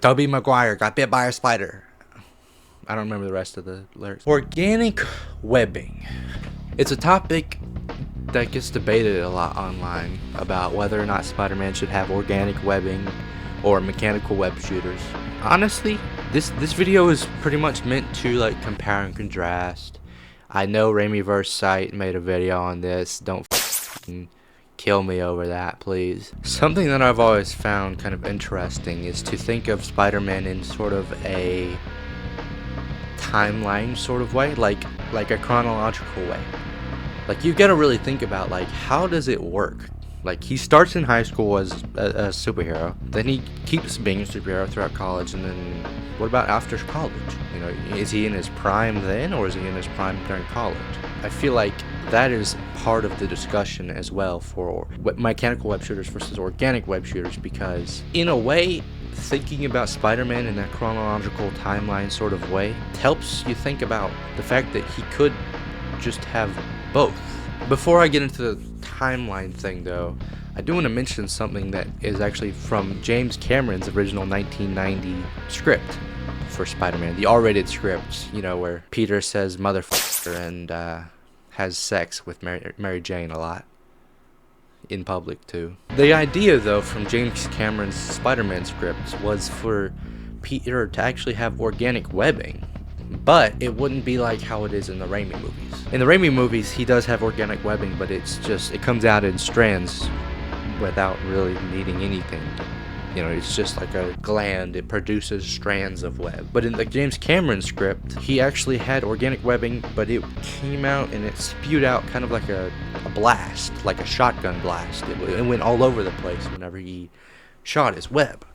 Tobey Maguire got bit by a spider. I don't remember the rest of the lyrics. Organic webbing. It's a topic that gets debated a lot online about whether or not Spider-Man should have organic webbing or mechanical web shooters. Honestly, this video is pretty much meant to like compare and contrast. I know Raimiverse site made a video on this. Don't kill me over that, please. Something that I've always found kind of interesting is to think of Spider-Man in sort of a timeline sort of way, like a chronological way. Like, you've got to really think about, like, how does it work? Like, he starts in high school as a superhero, then he keeps being a superhero throughout college, and then what about after college? You know, is he in his prime then, or is he in his prime during college? I feel like that is part of the discussion as well for mechanical web shooters versus organic web shooters, because in a way, thinking about Spider-Man in that chronological timeline sort of way helps you think about the fact that he could just have both. Before I get into the timeline thing though, I do want to mention something that is actually from James Cameron's original 1990 script for Spider-Man, the R-rated script, you know, where Peter says motherfucker and has sex with Mary Jane a lot. In public too. The idea though from James Cameron's Spider-Man script was for Peter to actually have organic webbing, but it wouldn't be like how it is in the Raimi movies. In the Raimi movies he does have organic webbing, but it comes out in strands without really needing anything. You know, it's just like a gland, it produces strands of web. But in the James Cameron script, he actually had organic webbing, but it came out and it spewed out kind of like a blast, like a shotgun blast. It went all over the place whenever he shot his web.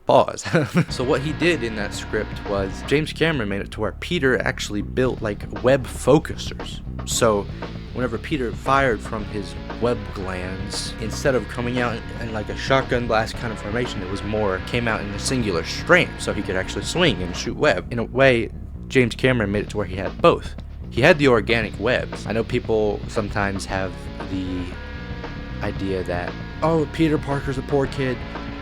Pause. So what he did in that script was James Cameron made it to where Peter actually built like web focusers. So whenever Peter fired from his web glands, instead of coming out in like a shotgun blast kind of formation, it was more came out in a singular stream, so he could actually swing and shoot web. In a way, James Cameron made it to where he had both. He had the organic webs. I know people sometimes have the idea that, oh, Peter Parker's a poor kid,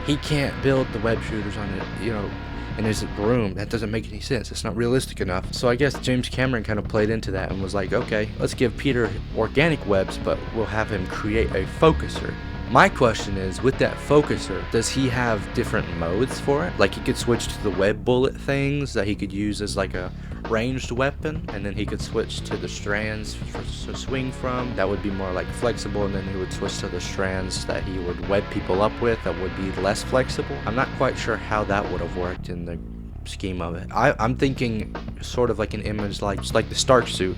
he can't build the web shooters on it, you know, in his room. That doesn't make any sense. It's not realistic enough. So I guess James Cameron kind of played into that and was like, okay, let's give Peter organic webs, but we'll have him create a focuser. My question is, with that focuser, does he have different modes for it? Like, he could switch to the web bullet things that he could use as like a ranged weapon, and then he could switch to the strands to swing from. That would be more like flexible, and then he would switch to the strands that he would web people up with that would be less flexible. I'm not quite sure how that would have worked in the scheme of it. I'm thinking sort of like an image like the Stark suit,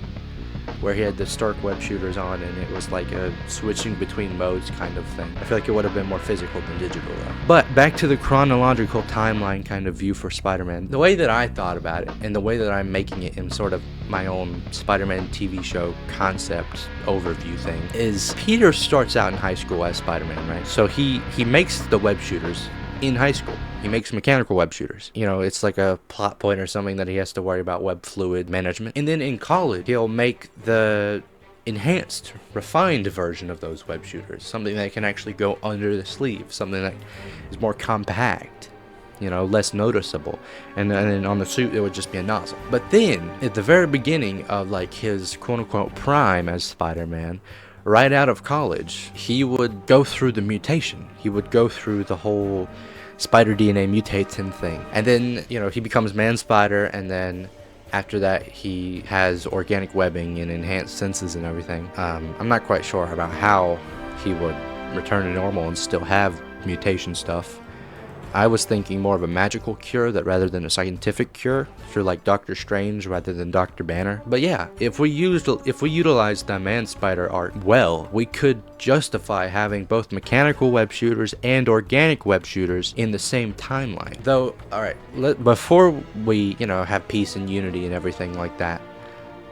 where he had the Stark web shooters on, and it was like a switching between modes kind of thing. I feel like it would have been more physical than digital though. But back to the chronological timeline kind of view for Spider-Man. The way that I thought about it, and the way that I'm making it in sort of my own Spider-Man TV show concept overview thing, is Peter starts out in high school as Spider-Man, right? So he makes the web shooters in high school. He makes mechanical web shooters. You know, it's like a plot point or something that he has to worry about web fluid management. And then in college, he'll make the enhanced, refined version of those web shooters. Something that can actually go under the sleeve. Something that is more compact, you know, less noticeable. And then on the suit, it would just be a nozzle. But then, at the very beginning of like his quote-unquote prime as Spider-Man, right out of college, he would go through the mutation. He would go through the whole spider DNA mutates him thing. And then, you know, he becomes Man-Spider, and then after that he has organic webbing and enhanced senses and everything. I'm not quite sure about how he would return to normal and still have mutation stuff. I was thinking more of a magical cure that rather than a scientific cure through like Doctor Strange rather than Dr. Banner. But yeah, if we utilized the Man-Spider art well, we could justify having both mechanical web shooters and organic web shooters in the same timeline. Though, alright, before we, you know, have peace and unity and everything like that,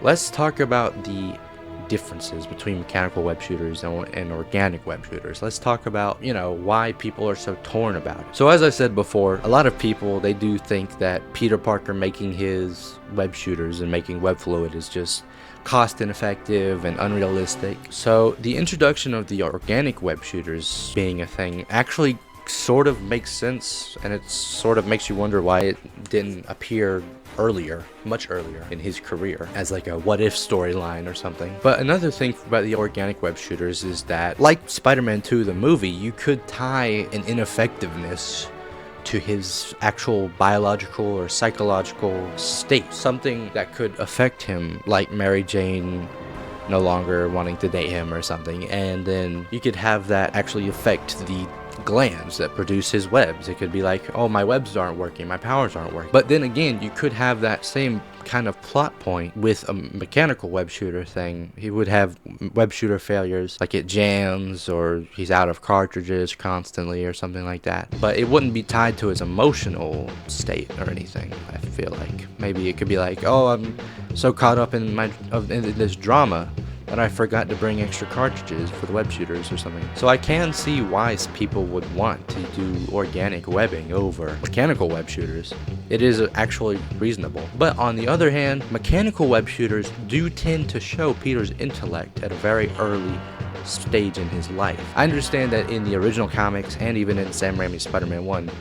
let's talk about the differences between mechanical web shooters and organic web shooters. Let's talk about, you know, why people are so torn about it. So as I said before, a lot of people, they do think that Peter Parker making his web shooters and making web fluid is just cost ineffective and unrealistic. So the introduction of the organic web shooters being a thing actually sort of makes sense, and it sort of makes you wonder why it didn't appear earlier, much earlier in his career as like a what if storyline or something. But another thing about the organic web shooters is that, like Spider-Man 2 the movie, you could tie an ineffectiveness to his actual biological or psychological state, something that could affect him, like Mary Jane no longer wanting to date him or something, and then you could have that actually affect the glands that produce his webs. It could be like, oh, my webs aren't working, my powers aren't working. But then again, you could have that same kind of plot point with a mechanical web shooter thing. He would have web shooter failures, like it jams or he's out of cartridges constantly or something like that. But it wouldn't be tied to his emotional state or anything. I feel like maybe it could be like, oh, I'm so caught up in this drama that I forgot to bring extra cartridges for the web shooters or something. So I can see why people would want to do organic webbing over mechanical web shooters. It is actually reasonable. But on the other hand, mechanical web shooters do tend to show Peter's intellect at a very early stage in his life. I understand that in the original comics and even in Sam Raimi's Spider-Man 1,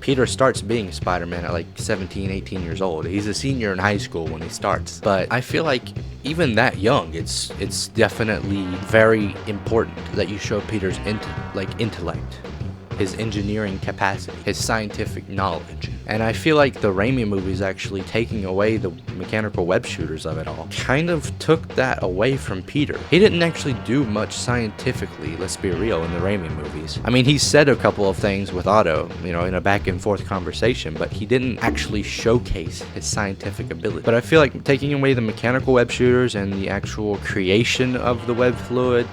Peter starts being Spider-Man at like 17, 18 years old. He's a senior in high school when he starts. But I feel like even that young, it's definitely very important that you show Peter's intellect, his engineering capacity, his scientific knowledge. And I feel like the Raimi movies actually taking away the mechanical web shooters of it all kind of took that away from Peter. He didn't actually do much scientifically, let's be real, in the Raimi movies. I mean, he said a couple of things with Otto, in a back and forth conversation, but he didn't actually showcase his scientific ability. But I feel like taking away the mechanical web shooters and the actual creation of the web fluid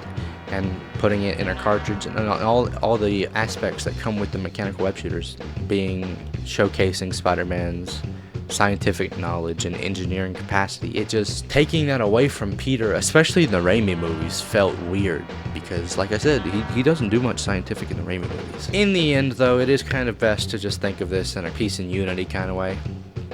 and putting it in a cartridge and all the aspects that come with the mechanical web shooters being showcasing Spider-Man's scientific knowledge and engineering capacity, it just taking that away from Peter, especially in the Raimi movies, felt weird because, like I said, he doesn't do much scientific in the Raimi movies. In the end, though, it is kind of best to just think of this in a peace and unity kind of way.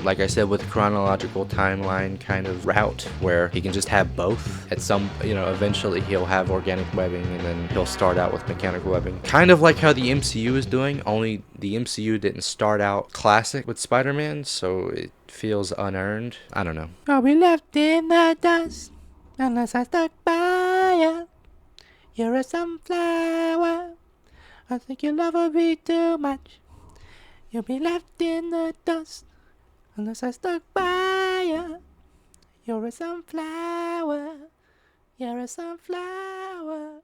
Like I said, with chronological timeline kind of route where he can just have both. At some, eventually he'll have organic webbing and then he'll start out with mechanical webbing. Kind of like how the MCU is doing, only the MCU didn't start out classic with Spider-Man, so it feels unearned. I don't know. I'll be left in the dust unless I stuck by you. You're a sunflower. I think your love will be too much. You'll be left in the dust unless I stuck by you. You're a sunflower. You're a sunflower.